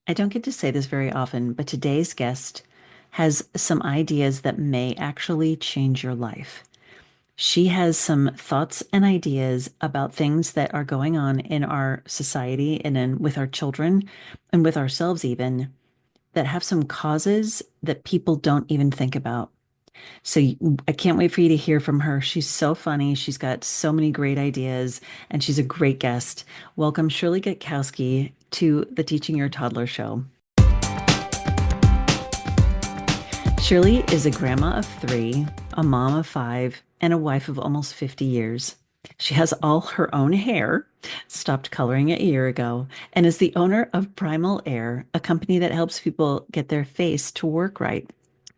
I don't get to say this very often, but today's guest has some ideas that may actually change your life. She has some thoughts and ideas about things that are going on in our society and with our children and with ourselves even that have some causes that people don't even think about. So I can't wait for you to hear from her. She's so funny. She's got so many great ideas and she's a great guest. Welcome, Shirley Gutkowski, to the Teaching Your Toddler show. Shirley is a grandma of three, a mom of five, and a wife of almost 50 years. She has all her own hair, stopped coloring it a year ago, and is the owner of Primal Air, a company that helps people get their face to work right.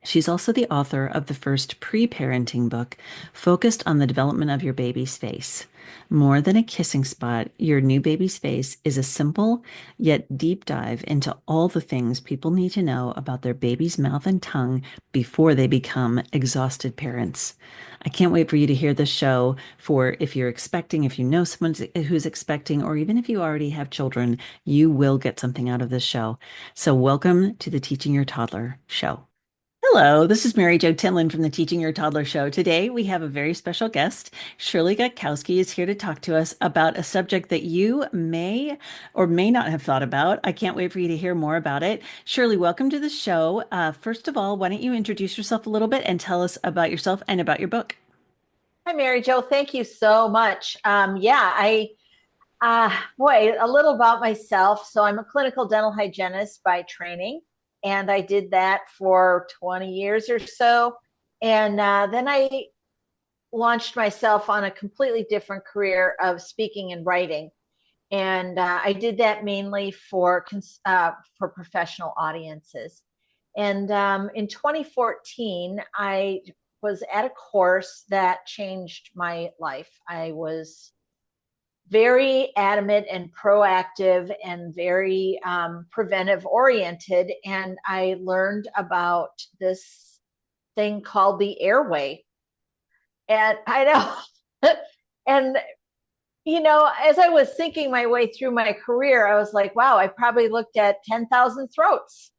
She's also the author of the first pre-parenting book focused on the development of your baby's face. More than a kissing spot, your new baby's face is a simple yet deep dive into all the things people need to know about their baby's mouth and tongue before they become exhausted parents. I can't wait for you to hear this show for if you're expecting, if you know someone who's expecting, or even if you already have children, you will get something out of this show. So welcome to the Teaching Your Toddler show. Hello, this is Mary Jo Tinlin from the Teaching Your Toddler Show. Today we have a very special guest. Shirley Gutkowski is here to talk to us about a subject that you may or may not have thought about. I can't wait for you to hear more about it. Shirley, welcome to the show. First of all, why don't you introduce yourself a little bit and tell us about yourself and about your book? Hi, Mary Jo. Thank you so much. Boy, a little about myself. So I'm a clinical dental hygienist by training, and I did that for 20 years or so. And then I launched myself on a completely different career of speaking and writing. And I did that mainly for professional audiences. And in 2014, I was at a course that changed my life. I was very adamant and proactive and very preventive oriented. And I learned about this thing called the airway. And I know, and as I was thinking my way through my career, I was like, wow, I probably looked at 10,000 throats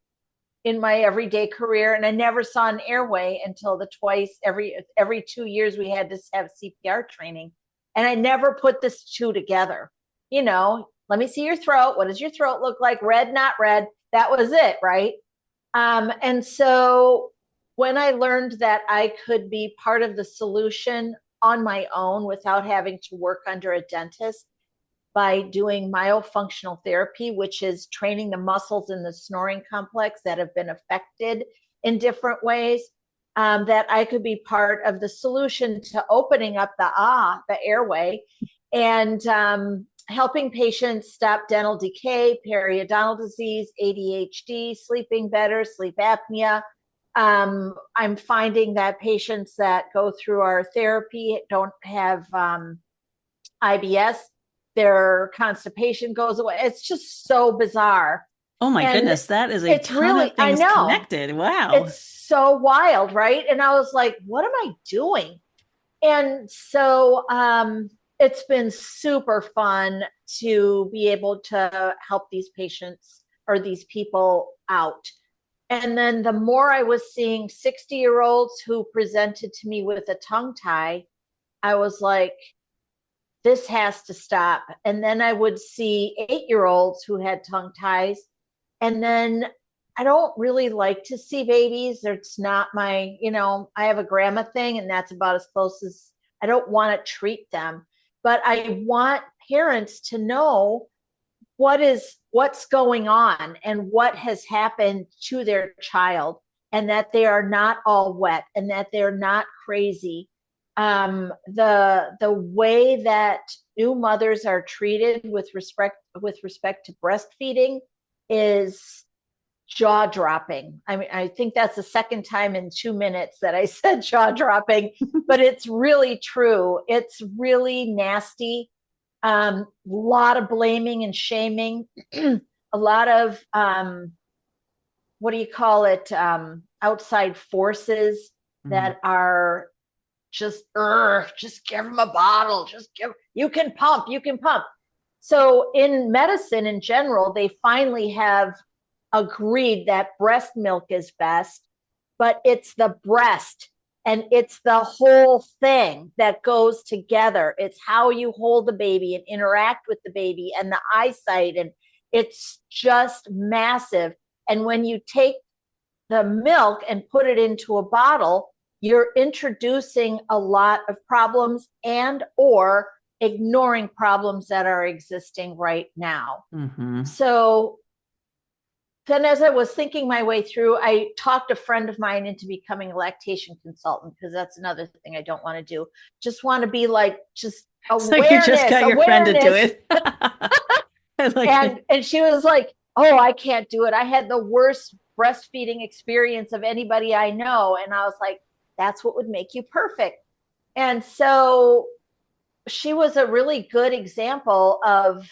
in my everyday career, and I never saw an airway until the twice every 2 years we had to have CPR training, and I never put this two together. Let me see your throat. What does your throat look like? Red, not red. That was it, right? And so when I learned that I could be part of the solution on my own without having to work under a dentist, by doing myofunctional therapy, which is training the muscles in the snoring complex that have been affected in different ways, that I could be part of the solution to opening up the airway, and helping patients stop dental decay, periodontal disease, ADHD, sleeping better, sleep apnea. I'm finding that patients that go through our therapy don't have IBS, their constipation goes away. It's just so bizarre. Oh my And goodness, that is a it's ton really, of I things know, connected. Wow. it's so wild, right? And I was like, what am I doing? And so it's been super fun to be able to help these patients or these people out. And then the more I was seeing 60-year-olds who presented to me with a tongue tie, I was like, this has to stop. And then I would see 8-year-olds who had tongue ties. And then I don't really like to see babies. It's not my, I have a grandma thing, and that's about as close as I don't want to treat them. But I want parents to know what's going on and what has happened to their child, and that they are not all wet and that they're not crazy. The way that new mothers are treated with respect to breastfeeding is jaw dropping. I mean, I think that's the second time in 2 minutes that I said jaw dropping, but it's really true. It's really nasty. A lot of blaming and shaming, a lot of what do you call it? Outside forces Mhm. that are just give them a bottle. You can pump. So in medicine in general, they finally have agreed that breast milk is best, but it's the breast and it's the whole thing that goes together. It's how you hold the baby and interact with the baby and the eyesight. And it's just massive. And when you take the milk and put it into a bottle, you're introducing a lot of problems and or ignoring problems that are existing right now. Mm-hmm. So then as I was thinking my way through, I talked a friend of mine into becoming a lactation consultant, because that's another thing I don't want to do. Just want to be like, just So you just awareness, got your friend to do awareness. it. I like it. And she was like, oh, I can't do it. I had the worst breastfeeding experience of anybody I know. And I was like, that's what would make you perfect. And so she was a really good example of,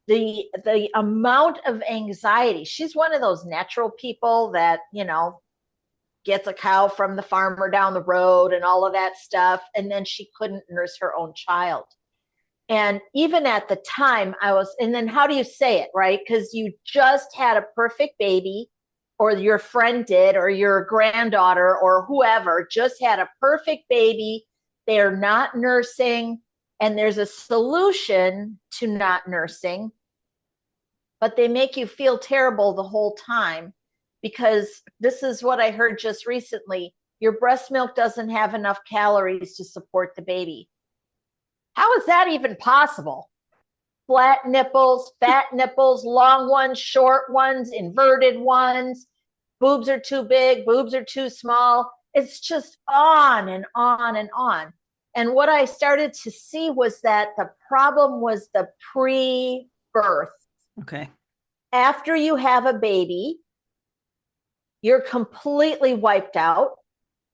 the amount of anxiety. She's one of those natural people that, gets a cow from the farmer down the road and all of that stuff. And then she couldn't nurse her own child. And even at the time and then how do you say it, right? Because you just had a perfect baby, or your friend did, or your granddaughter or whoever just had a perfect baby. They're not nursing, and there's a solution to not nursing, but they make you feel terrible the whole time, because this is what I heard just recently. Your breast milk doesn't have enough calories to support the baby. How is that even possible? Flat nipples, fat nipples, long ones, short ones, inverted ones, boobs are too big, boobs are too small. It's just on and on and on. And what I started to see was that the problem was the pre-birth. Okay. After you have a baby, you're completely wiped out.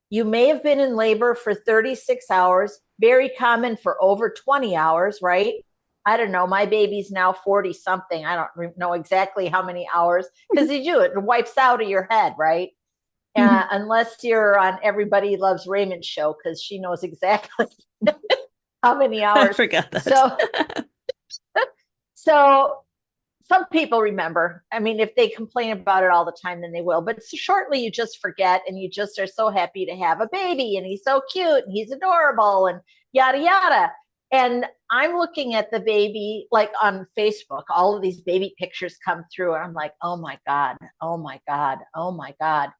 You may have been in labor for 36 hours, very common for over 20 hours, right? I don't know. My baby's now 40 something. I don't know exactly how many hours, because you do it wipes out of your head, right? Unless you're on Everybody Loves Raymond's show, because she knows exactly how many hours. I forgot that. So some people remember. I mean, if they complain about it all the time, then they will. But shortly, you just forget, and you just are so happy to have a baby, and he's so cute, and he's adorable, and yada, yada. And I'm looking at the baby, like on Facebook, all of these baby pictures come through, and I'm like, oh my God, oh my God, oh my God.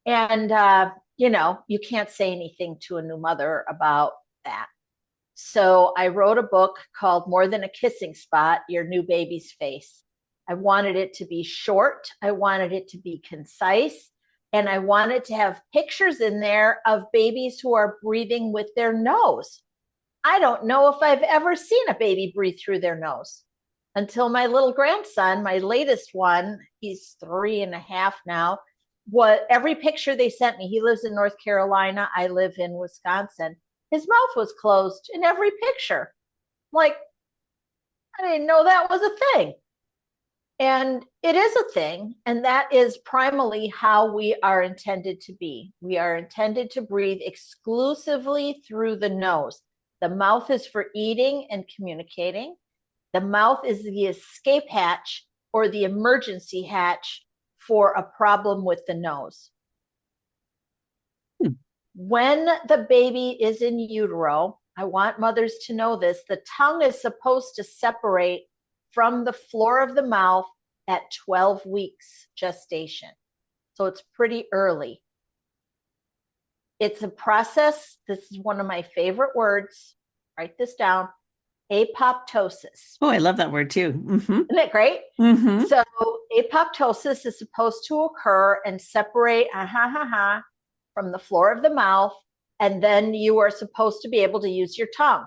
And, you can't say anything to a new mother about that. So I wrote a book called More Than a Kissing Spot, Your New Baby's Face. I wanted it to be short. I wanted it to be concise. And I wanted to have pictures in there of babies who are breathing with their nose. I don't know if I've ever seen a baby breathe through their nose until my little grandson, my latest one, he's 3.5 now. Every picture they sent me, he lives in North Carolina, I live in Wisconsin, his mouth was closed in every picture. Like, I didn't know that was a thing. And it is a thing, and that is primally how we are intended to be. We are intended to breathe exclusively through the nose. The mouth is for eating and communicating. The mouth is the escape hatch or the emergency hatch for a problem with the nose. When the baby is in utero, I want mothers to know this, the tongue is supposed to separate from the floor of the mouth at 12 weeks gestation. So it's pretty early. It's a process. This is one of my favorite words. Write this down. Apoptosis. Oh, I love that word too. Mm-hmm. Isn't it great? Mm-hmm. So apoptosis is supposed to occur and separate from the floor of the mouth. And then you are supposed to be able to use your tongue.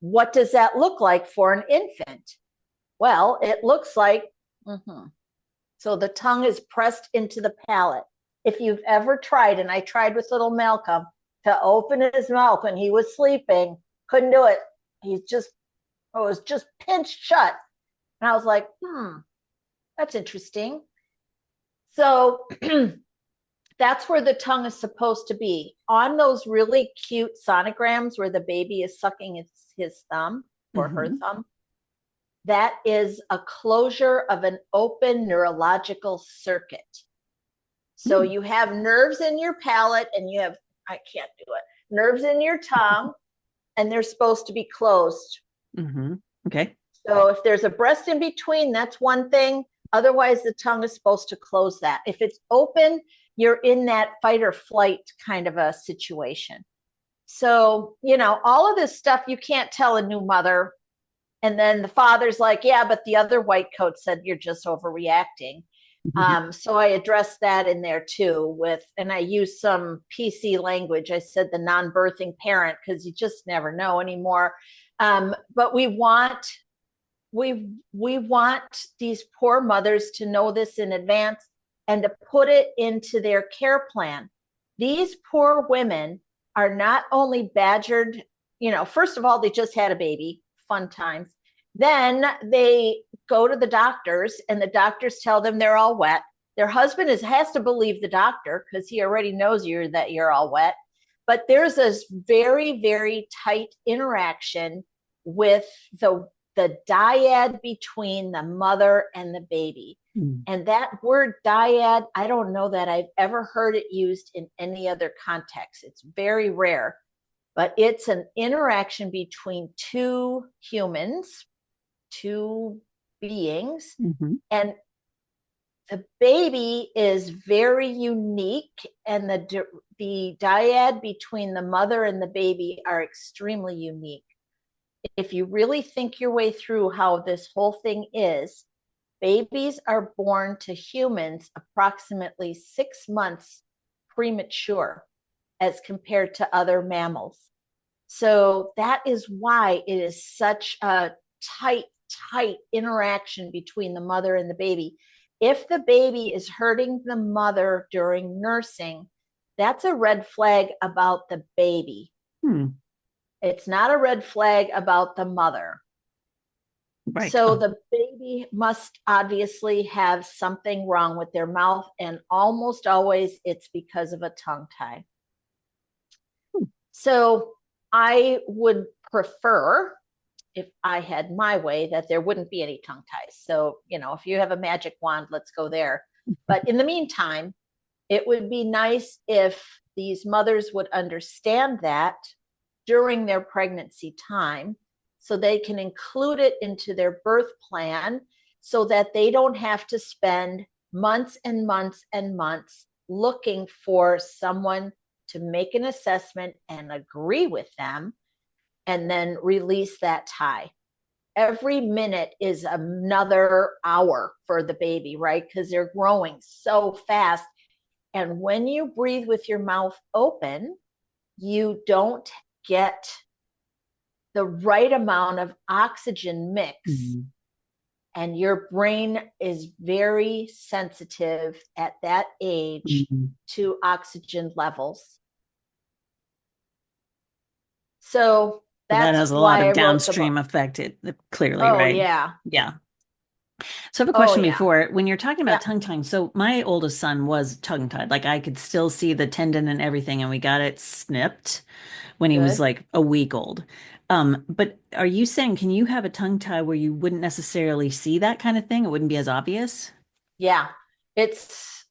What does that look like for an infant? Well, it looks like, so the tongue is pressed into the palate. If you've ever tried, and I tried with little Malcolm, to open his mouth when he was sleeping, couldn't do it. It was just pinched shut. And I was like, that's interesting. So that's where the tongue is supposed to be. On those really cute sonograms where the baby is sucking his thumb or her thumb, that is a closure of an open neurological circuit. So Hmm. you have nerves in your palate and you have, I can't do it, nerves in your tongue, and they're supposed to be closed. Mm-hmm. Okay. So if there's a breast in between, that's one thing. Otherwise, the tongue is supposed to close that. If it's open, you're in that fight or flight kind of a situation. So, all of this stuff you can't tell a new mother. And then the father's like, yeah, but the other white coat said you're just overreacting. Mhm. So I addressed that in there too and I used some PC language. I said the non-birthing parent, because you just never know anymore. But we want these poor mothers to know this in advance and to put it into their care plan. These poor women are not only badgered, first of all, they just had a baby, fun times. Then they go to the doctors and the doctors tell them they're all wet. Their husband has to believe the doctor because he already knows that you're all wet. But there's this very, very tight interaction with the dyad between the mother and the baby. Mm. And that word dyad, I don't know that I've ever heard it used in any other context. It's very rare, but it's an interaction between two humans, two beings, Mhm. and the baby is very unique, and the dyad between the mother and the baby are extremely unique. If you really think your way through how this whole thing is, babies are born to humans approximately 6 months premature as compared to other mammals. So that is why it is such a tight interaction between the mother and the baby. If the baby is hurting the mother during nursing, that's a red flag about the baby. Hmm. It's not a red flag about the mother. Right. So the baby must obviously have something wrong with their mouth, and almost always it's because of a tongue tie. Hmm. So I would prefer, if I had my way, that there wouldn't be any tongue ties. So, if you have a magic wand, let's go there. But in the meantime, it would be nice if these mothers would understand that during their pregnancy time so they can include it into their birth plan so that they don't have to spend months and months and months looking for someone to make an assessment and agree with them and then release that tie. Every minute is another hour for the baby, right? Because they're growing so fast. And when you breathe with your mouth open, you don't get the right amount of oxygen mix. Mhm. And your brain is very sensitive at that age Mhm. to oxygen levels. So So that that's has a lot why of I wrote the book. downstream effect, clearly, Oh, right? yeah. Yeah. So I have a Oh, question yeah. before when you're talking about Yeah. tongue tying. So my oldest son was tongue tied. Like I could still see the tendon and everything, and we got it snipped when he was Good. like a week old. But are you saying can you have a tongue tie where you wouldn't necessarily see that kind of thing? It wouldn't be as obvious? Yeah. It's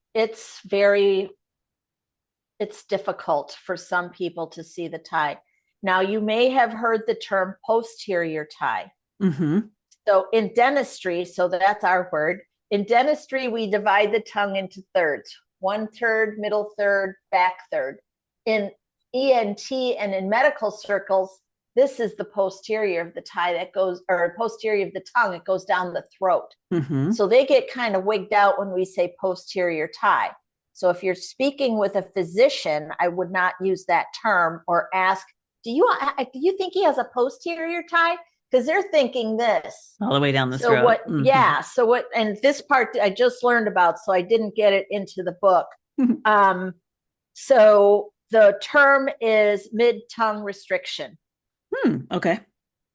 difficult for some people to see the tie. Now, you may have heard the term posterior tie. Mm-hmm. So in dentistry, so that's our word. In dentistry, we divide the tongue into thirds: one third, middle third, back third. In ENT and in medical circles, this is the posterior of the tie that goes, or posterior of the tongue, it goes down the throat. Mm-hmm. So they get kind of wigged out when we say posterior tie. So if you're speaking with a physician, I would not use that term or ask, do you think he has a posterior tie? Because they're thinking this. All the way down the So throat. what, Mm-hmm. yeah. So what, and this part I just learned about, so I didn't get it into the book. Um, so the term is mid-tongue restriction. Okay.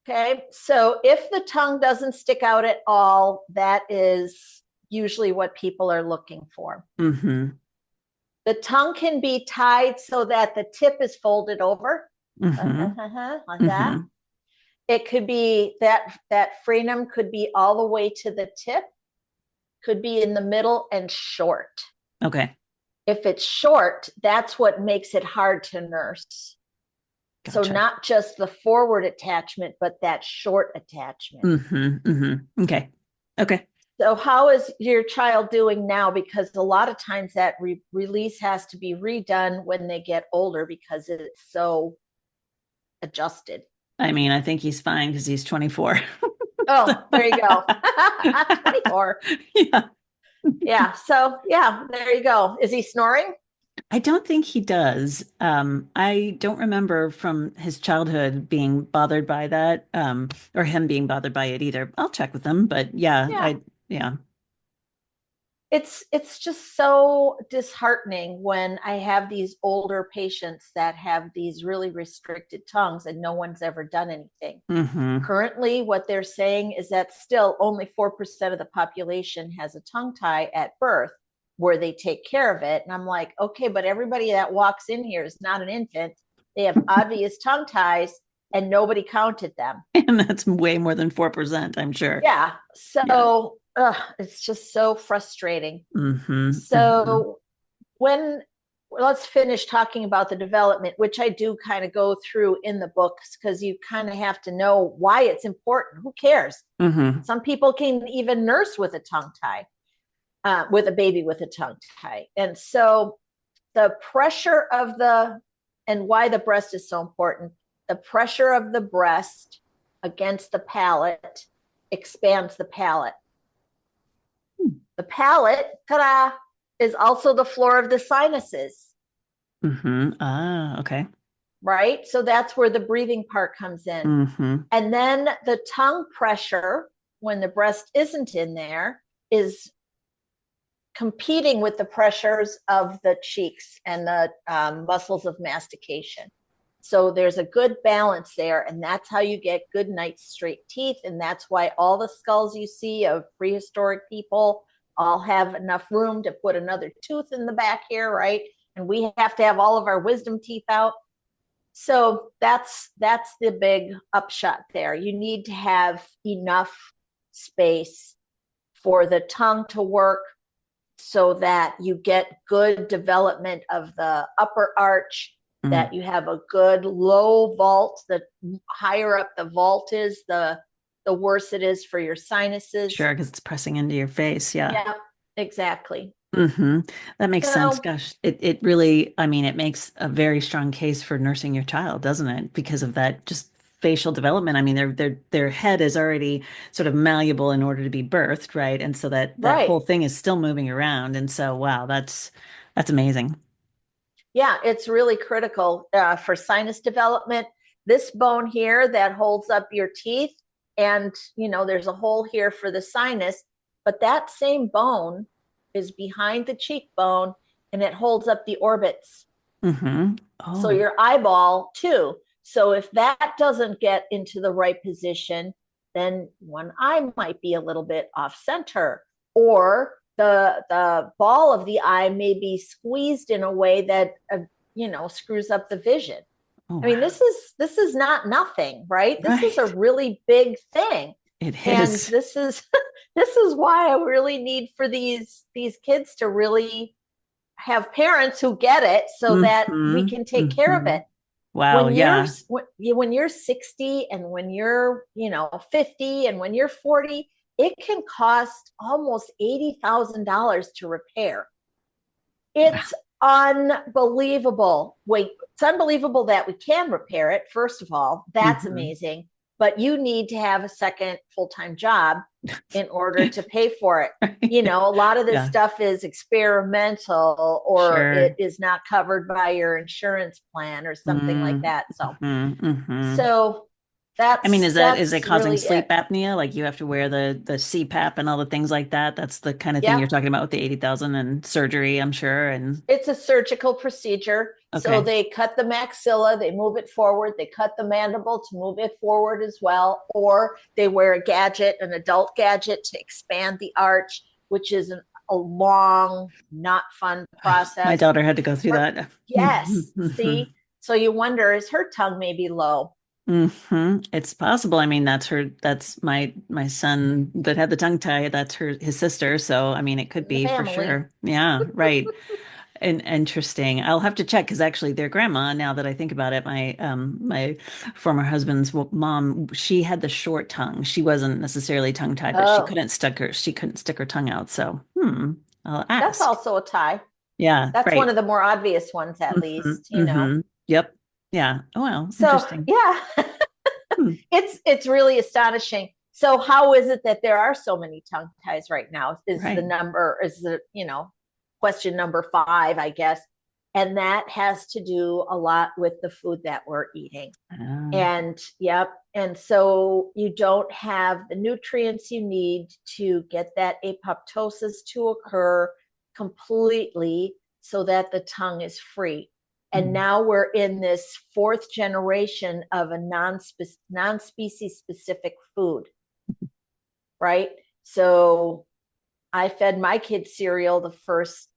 Okay. So if the tongue doesn't stick out at all, that is usually what people are looking for. Mm-hmm. The tongue can be tied so that the tip is folded over, Mm-hmm. like that. Mm-hmm. It could be that frenum could be all the way to the tip, could be in the middle and short. Okay. If it's short, that's what makes it hard to nurse. So Gotcha. not just the forward attachment, but that short attachment. Okay. Okay. So how is your child doing now? Because a lot of times that release has to be redone when they get older because it's so adjusted. I mean, I think he's fine because he's 24. So- Oh, there you go. 24. Yeah. Yeah. So yeah, there you go. Is he snoring? I don't think he does. I don't remember from his childhood being bothered by that, or him being bothered by it either. I'll check with him, but yeah, Yeah. yeah. It's just so disheartening when I have these older patients that have these really restricted tongues and no one's ever done anything. Hmm. Currently, what they're saying is that still only 4% of the population has a tongue tie at birth where they take care of it. And I'm like, okay, but everybody that walks in here is not an infant. They have obvious tongue ties and nobody counted them. And that's way more than 4%, I'm sure. Yeah. Yeah. So it's just so frustrating. Hmm. So when let's finish talking about the development, which I do kind of go through in the books because you kind of have to know why it's important. Who cares? Hmm. Some people can even nurse with a tongue tie, with a baby with a tongue tie. And so the pressure of and why the breast is so important, the pressure of the breast against the palate expands the palate. The palate, ta-da, is also the floor of the sinuses, Ah, okay. right? So that's where the breathing part comes in. Hmm. And then the tongue pressure, when the breast isn't in there, is competing with the pressures of the cheeks and the muscles of mastication. So there's a good balance there, and that's how you get good, nice, straight teeth. And that's why all the skulls you see of prehistoric people all have enough room to put another tooth in the back here, right? And we have to have all of our wisdom teeth out. So that's the big upshot there. You need to have enough space for the tongue to work so that you get good development of the upper arch, Mm. that you have a good low vault. The higher up the vault is, the worse it is for your sinuses. Sure, because it's pressing into your face. Yeah. Yeah, exactly. Hmm. That makes sense. So Gosh, it really, I mean, it makes a very strong case for nursing your child, doesn't it? Because of that just facial development. I mean, their head is already sort of malleable in order to be birthed, right? And so that right. whole thing is still moving around. And so, wow, that's amazing. Yeah, it's really critical for sinus development. This bone here that holds up your teeth, and there's a hole here for the sinus, but that same bone is behind the cheekbone and it holds up the orbits. Hmm. So Oh, your eyeball too. So if that doesn't get into the right position, then one eye might be a little bit off center, or the ball of the eye may be squeezed in a way that screws up the vision. oh, I mean, wow. this is not nothing, right? This is a Right. really big thing. It And is. this is this is why I really need for these kids to really have parents who get it so that we Hmm. can take care of Hmm. it. Wow. When you're Yeah. when you're 60 and when you're 50 and when you're 40, it can cost almost $80,000 to repair. Wow. It's unbelievable. Wait, it's unbelievable that we can repair it. First of all, that's Hmm. amazing. But you need to have a second full-time job in order to pay for it. A lot of this Yeah. stuff is experimental or it Sure. is not covered by your insurance plan or something like Mm, that. So, hmm. Hmm. so I mean, that's is it that's causing really it. sleep apnea? Like you have to wear the CPAP and all the things like that? That's the kind of thing Yep. you're talking about with the 80,000 and surgery, I'm sure. And It's a surgical procedure. So okay. they cut the maxilla, they move it forward, they cut the mandible to move it forward as well, or they wear a gadget, an adult gadget to expand the arch, which is a long, not fun My process. daughter had to go through Or, that. yes, see, so you wonder, is her tongue maybe low? It's possible. I mean, that's my son that had the tongue tie. That's his sister. So, I mean, it could In the be for family. sure. Yeah, right. And interesting. I'll have to check because actually their grandma, now that I think about it, my former husband's mom, she had the short tongue. She wasn't necessarily tongue tied, but Oh, she couldn't stick her tongue out. So, I'll that's ask. also a tie. Yeah, That's one right. of the more obvious ones, at least. Yep. Yeah. Oh well, So, interesting. yeah, Hmm. it's really astonishing. So, how is it that there are so many tongue ties right now? Right. Is the question number five, I guess. And that has to do a lot with the food that we're eating. Ah. And yep. And so you don't have the nutrients you need to get that apoptosis to occur completely so that the tongue is free. And Mm. now we're in this fourth generation of a non-species specific food, right? So I fed my kids cereal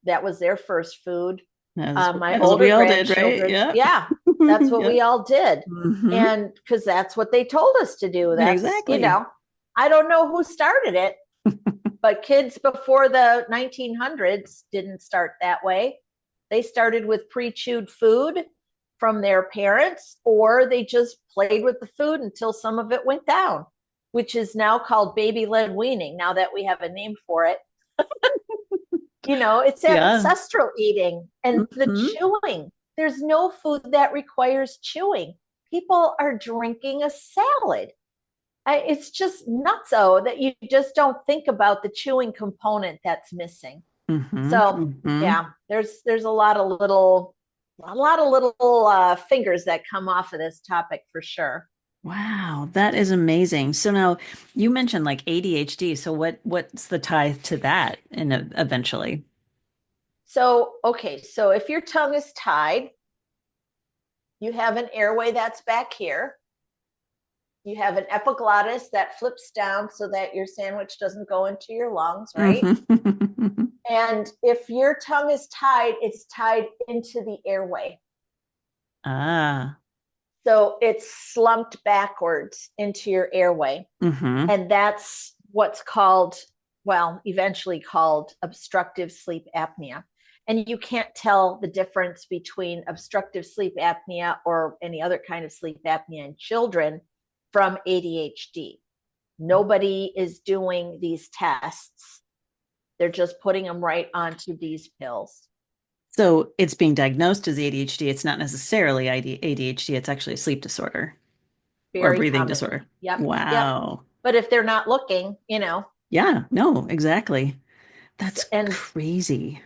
that was their first food. My As we older all did, right? grandchildren's, Yeah. yeah, that's what we Yep. all did. Hmm. And because that's what they told us to do. Exactly. I don't know who started it, but kids before the 1900s didn't start that way. They started with pre chewed food from their parents, or they just played with the food until some of it went down, which is now called baby led weaning, now that we have a name for it. It's Yeah. ancestral eating and the Hmm. chewing. There's no food that requires chewing. People are drinking a salad. It's just nutso that you just don't think about the chewing component that's missing. Hmm. So Hmm. yeah, there's a lot of little fingers that come off of this topic for sure. Wow, that is amazing. So now you mentioned like ADHD. So what's the tie to that and eventually? So okay, so if your tongue is tied, you have an airway that's back here. You have an epiglottis that flips down so that your sandwich doesn't go into your lungs, right? Hmm. And if your tongue is tied, it's tied into the airway. Ah. So it's slumped backwards into your airway. Hmm. And that's what's called, well, eventually called obstructive sleep apnea. And you can't tell the difference between obstructive sleep apnea or any other kind of sleep apnea in children from ADHD. Nobody is doing these tests. They're just putting them right onto these pills. So it's being diagnosed as ADHD. It's not necessarily ADHD. It's actually a sleep disorder or a Very breathing commonly. disorder. Yep. Yep. Wow. But if they're not looking. Yeah, no, exactly. That's And crazy.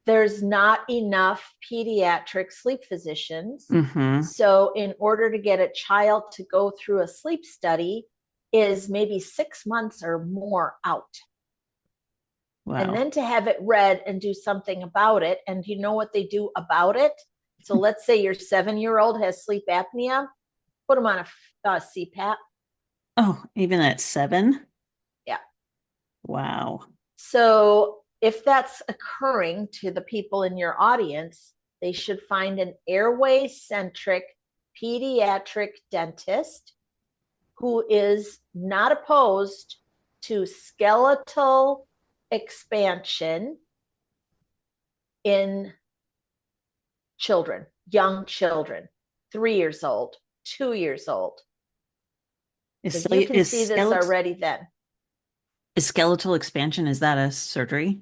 there's not enough pediatric sleep physicians. Hmm. So, in order to get a child to go through a sleep study, is maybe 6 months or more out. And Wow. then to have it read and do something about it. And you know what they do about it? So, let's say your 7 year old has sleep apnea, put them on a CPAP. Oh, even at 7? Yeah. Wow. So if that's occurring to the people in your audience, they should find an airway centric pediatric dentist who is not opposed to skeletal expansion in children, young children, 3 years old, 2 years old. Because you can see this already then. Is skeletal expansion, is that a surgery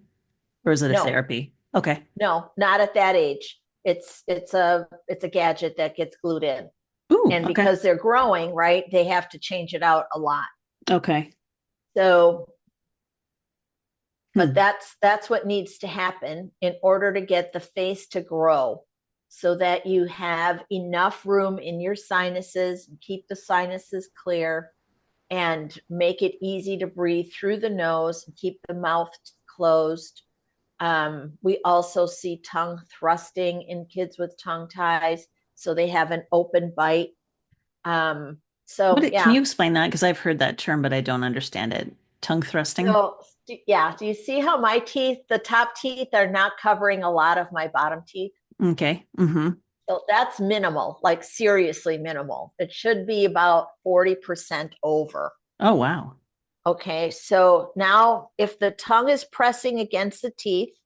or is it a No, therapy? Okay. no, not at that age. It's a gadget that gets glued in. Ooh, And okay. because they're growing, right, they have to change it out a lot. Okay. So, but Hmm. that's what needs to happen in order to get the face to grow so that you have enough room in your sinuses and keep the sinuses clear and make it easy to breathe through the nose and keep the mouth closed. We also see tongue thrusting in kids with tongue ties, so they have an open bite. So Can yeah. you explain that? Because I've heard that term, but I don't understand it. Tongue thrusting? So yeah, do you see how my teeth, the top teeth, are not covering a lot of my bottom teeth? Okay. Hmm. So that's minimal, like seriously minimal. It should be about 40% over. Oh, wow. Okay, so now if the tongue is pressing against the teeth,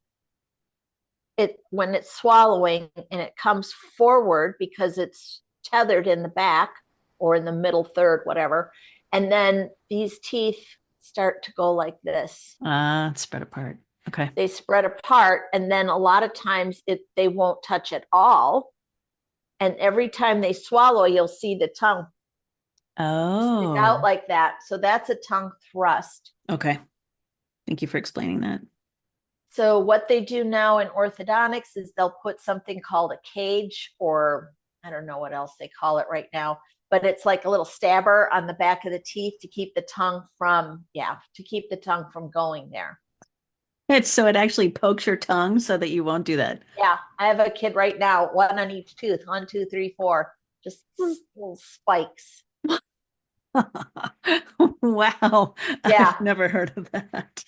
it when it's swallowing and it comes forward because it's tethered in the back or in the middle third, whatever, and then these teeth start to go like this. Spread apart. Okay. They spread apart, and then a lot of times they won't touch at all. And every time they swallow, you'll see the tongue stick out Oh, like that. So that's a tongue thrust. okay. Thank you for explaining that. So what they do now in orthodontics is they'll put something called a cage, or I don't know what else they call it right now, but it's like a little stabber on the back of the teeth to keep the tongue from, yeah, to keep the tongue from going there. It's so it actually pokes your tongue so that you won't do that. Yeah, I have a kid right now, one on each tooth, 1, 2, 3, 4, just little spikes. Wow. Yeah. I've never heard of that.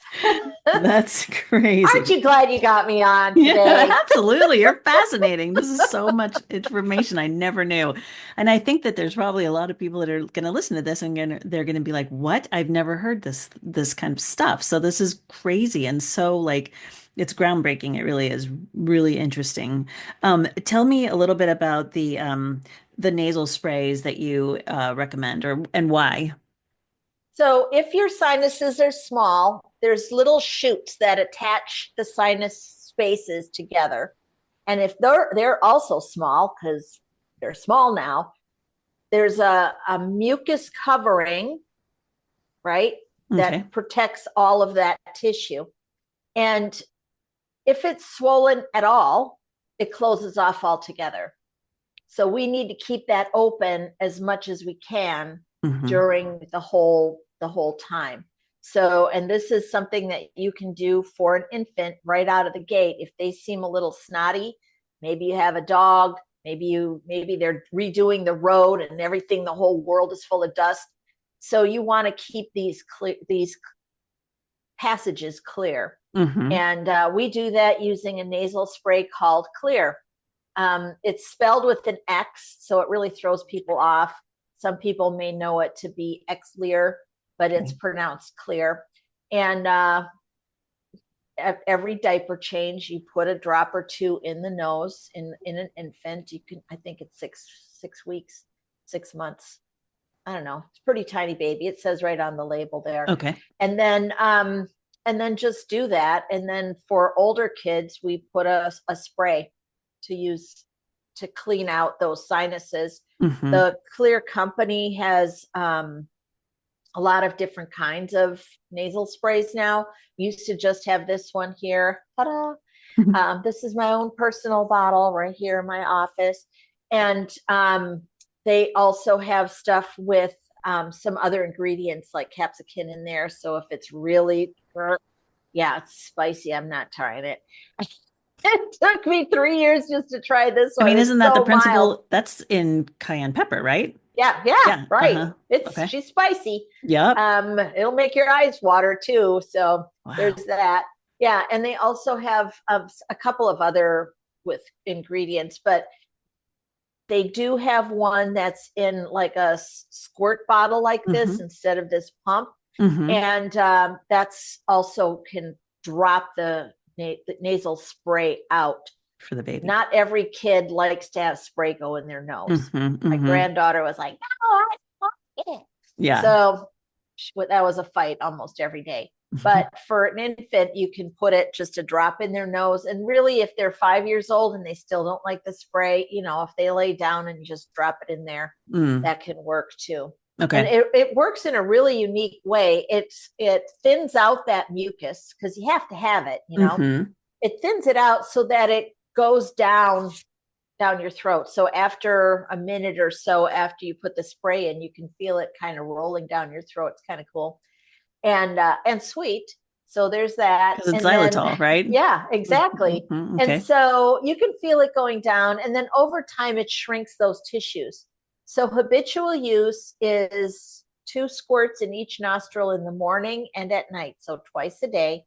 That's crazy. Aren't you glad you got me on Yeah, today? absolutely. You're fascinating. This is so much information I never knew. And I think that there's probably a lot of people that are going to listen to this and they're going to be like, "What? I've never heard this kind of stuff." So this is crazy and so like it's groundbreaking. It really is really interesting. Tell me a little bit about the nasal sprays that you recommend or and why. So if your sinuses are small, there's little chutes that attach the sinus spaces together. And if they're also small, because they're small now, there's a mucus covering, right, Okay. that protects all of that tissue. And if it's swollen at all, it closes off altogether. So we need to keep that open as much as we can Hmm. during the whole time. So, and this is something that you can do for an infant right out of the gate. If they seem a little snotty, maybe you have a dog, maybe they're redoing the road and everything, the whole world is full of dust. So you want to keep these passages clear. Hmm. And we do that using a nasal spray called Clear. It's spelled with an X, so it really throws people off. Some people may know it to be Xlear, but it's Okay. pronounced Clear. And every diaper change, you put a drop or two in the nose in an infant. You can, I think it's 6 weeks, 6 months. I don't know. It's a pretty tiny baby. It says right on the label there. Okay. And then just do that. And then for older kids, we put a spray to use to clean out those sinuses. Hmm. The Clear company has a lot of different kinds of nasal sprays now. Used to just have this one here. Ta-da! This is my own personal bottle right here in my office. And they also have stuff with some other ingredients like capsicum in there. So if it's really, yeah, it's spicy, I'm not trying it. It took me 3 years just to try this I one. mean, It's isn't that the so mild. principle? That's in cayenne pepper, right? Yeah, yeah, Yeah. right. Uh-huh. It's Okay. she's spicy. Yep. It'll make your eyes water too. So Wow. there's that. Yeah, and they also have a couple of other with ingredients, but they do have one that's in like a squirt bottle like this Hmm. instead of this pump, Hmm. and that's also can drop the nasal spray out. For the baby. Not every kid likes to have spray go in their nose. Hmm. My Hmm. granddaughter was like, "No, I don't want it." Yeah. So that was a fight almost every day. But for an infant, you can put it just a drop in their nose. And really, if they're 5 years old and they still don't like the spray, if they lay down and you just drop it in there, Mm. that can work too. And Okay. it works in a really unique way. It thins out that mucus because you have to have it. Hmm. It thins it out so that it goes down your throat. So after a minute or so after you put the spray in, you can feel it kind of rolling down your throat. It's kind of cool and sweet. So there's that. Because it's And then xylitol, right? yeah, exactly. Hmm. And Okay. so you can feel it going down, and then over time it shrinks those tissues. So habitual use is 2 squirts in each nostril in the morning and at night, so twice a day.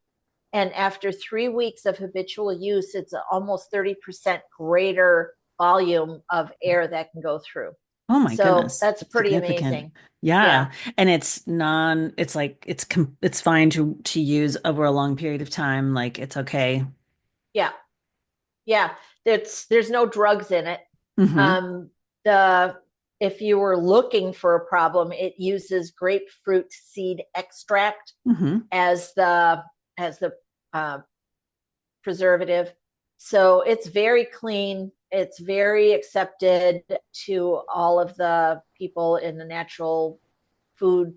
And after 3 weeks of habitual use, it's almost 30% greater volume of air that can go through. Oh my So goodness. that's That's pretty significant. amazing. Yeah. Yeah. And it's like it's fine to use over a long period of time. Like it's okay. Yeah. Yeah. There's no drugs in it. Mm-hmm. Um, the if you were looking for a problem, it uses grapefruit seed extract Mm-hmm. as the uh, preservative. So it's very clean. It's very accepted to all of the people in the natural food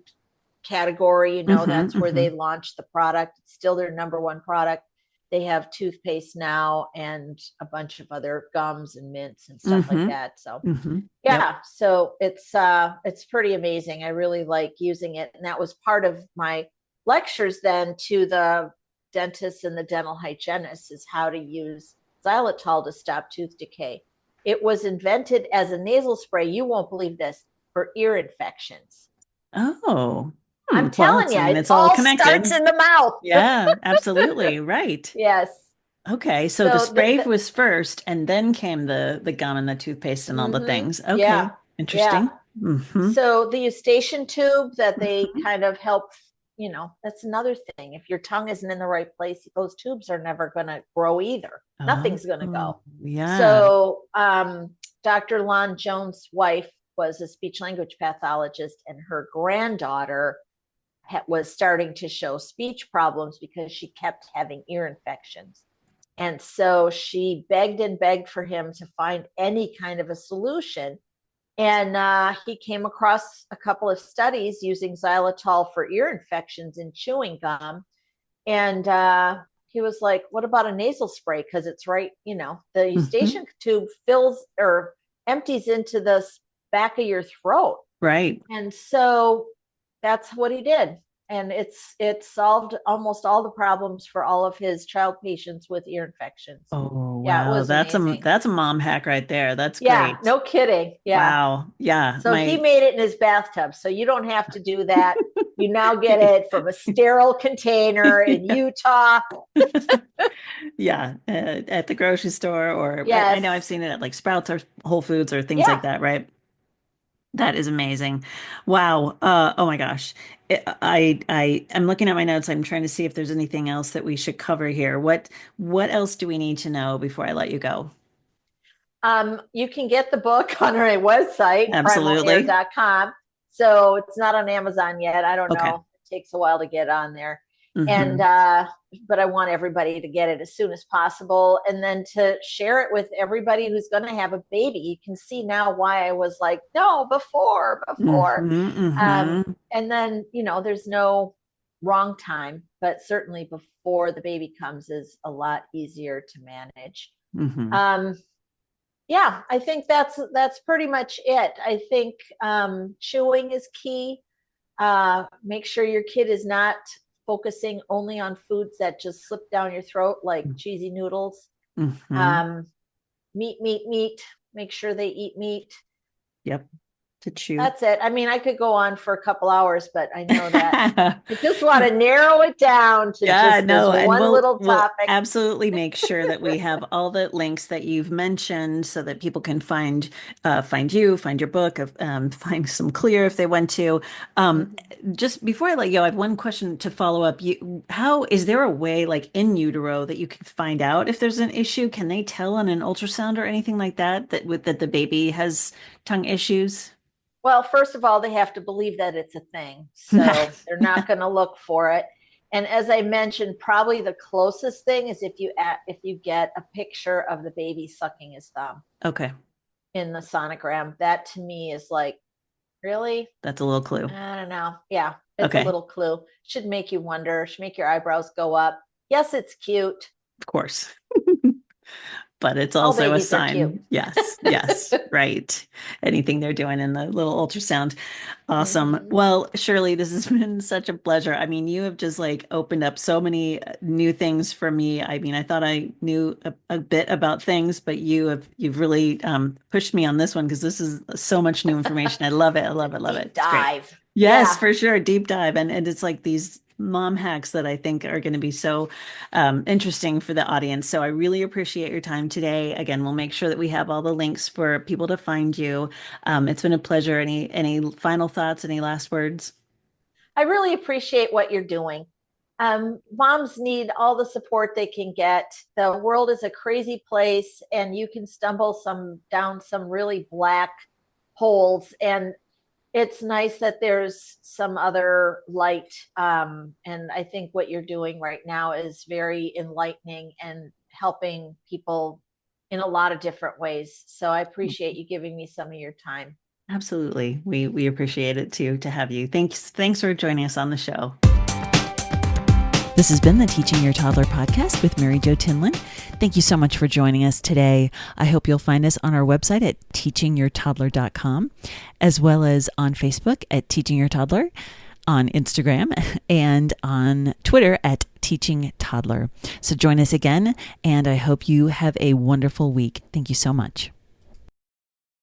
category. Mm-hmm. That's where Mm-hmm. they launched the product. It's still their number one product. They have toothpaste now and a bunch of other gums and mints and stuff like Mm-hmm. that. So Mm-hmm. Yep. yeah, so it's pretty amazing. I really like using it, and that was part of my lectures then to the dentists and the dental hygienists is how to use xylitol to stop tooth decay. It was invented as a nasal spray. You won't believe this, for ear infections. Oh. I'm Well, telling I you, mean, it it's all all starts connected. in the mouth. Yeah, absolutely. Right. Yes. Okay. So the So spray was first and then came the gum and the toothpaste and all the things. yeah, Okay. yeah. Interesting. Mm-hmm. So the eustachian tube that they Mm-hmm. kind of help, that's another thing. If your tongue isn't in the right place, those tubes are never going to grow either. Nothing's going to Oh, go. yeah. So Dr. Lon Jones' wife was a speech language pathologist, and her granddaughter was starting to show speech problems because she kept having ear infections. And so she begged and begged for him to find any kind of a solution. And he came across a couple of studies using xylitol for ear infections in chewing gum. And he was like, what about a nasal spray? Because it's right, the Hmm. eustachian tube fills or empties into the back of your throat. Right. And so that's what he did. And it solved almost all the problems for all of his child patients with ear infections. Oh, Yeah, it wow. was amazing. That's a mom hack right there. That's Yeah, great. no kidding. Yeah. Wow. Yeah. So he made it in his bathtub. So you don't have to do that. You now get it from a sterile container in Yeah. Utah. Yeah. At the grocery store, or I know I've Yes. seen it at like Sprouts or Whole Foods or things like Yeah. that, right? That is amazing. Wow. Oh my gosh. I'm looking at my notes. I'm trying to see if there's anything else that we should cover here. What else do we need to know before I let you go? You can get the book on our website, Absolutely. primalair.com. So it's not on Amazon yet. I don't Okay. know. It takes a while to get on there. And Hmm. but I want everybody to get it as soon as possible, and then to share it with everybody who's going to have a baby. You can see now why I was like, no, before. Hmm. Um, Hmm. and then, there's no wrong time, but certainly before the baby comes is a lot easier to manage. Hmm. Um, yeah, I think that's pretty much it. I think chewing is key. Make sure your kid is not focusing only on foods that just slip down your throat, like cheesy noodles. Hmm. Um, meat. Make sure they eat meat. Yep. To chew. That's it. I mean, I could go on for a couple hours, but I know that I just want to narrow it down to Yeah, just this no, and one little we'll topic. absolutely make sure that we have all the links that you've mentioned so that people can find you, find your book, find some clear if they want to. Um, Mm-hmm. just before I let you go, I have one question to follow up. How is there a way, like in utero, that you can find out if there's an issue? Can they tell on an ultrasound or anything like that that the baby has tongue issues? Well, first of all, they have to believe that it's a thing. So they're not going to look for it. And as I mentioned, probably the closest thing is if you get a picture of the baby sucking his thumb Okay, in the sonogram. That to me is like, really? that's a little clue. I don't know. Yeah, it's a Okay, little clue. Should make you wonder, should make your eyebrows go up. Yes, it's cute. of course. But it's All also a babies are cute. sign. Yes, yes, right. Anything they're doing in the little ultrasound. Awesome. Mm-hmm. Well, Shirley, this has been such a pleasure. I mean, you have just like opened up so many new things for me. I mean, I thought I knew a bit about things, but you've really pushed me on this one because this is so much new information. I love it. I It's a love it. Love it. deep It's great. dive. Yes, Yeah. for sure. Deep dive. And it's like mom hacks that I think are going to be so interesting for the audience. So I really appreciate your time today. Again, we'll make sure that we have all the links for people to find you. It's been a pleasure. Any final thoughts? Any last words? I really appreciate what you're doing. Moms need all the support they can get. The world is a crazy place, and you can stumble down some really black holes. And it's nice that there's some other light. And I think what you're doing right now is very enlightening and helping people in a lot of different ways. So I appreciate you giving me some of your time. Absolutely. We appreciate it too to have you. Thanks for joining us on the show. This has been the Teaching Your Toddler podcast with Mary Jo Tinlin. Thank you so much for joining us today. I hope you'll find us on our website at teachingyourtoddler.com, as well as on Facebook at Teaching Your Toddler, on Instagram, and on Twitter at Teaching Toddler. So join us again, and I hope you have a wonderful week. Thank you so much.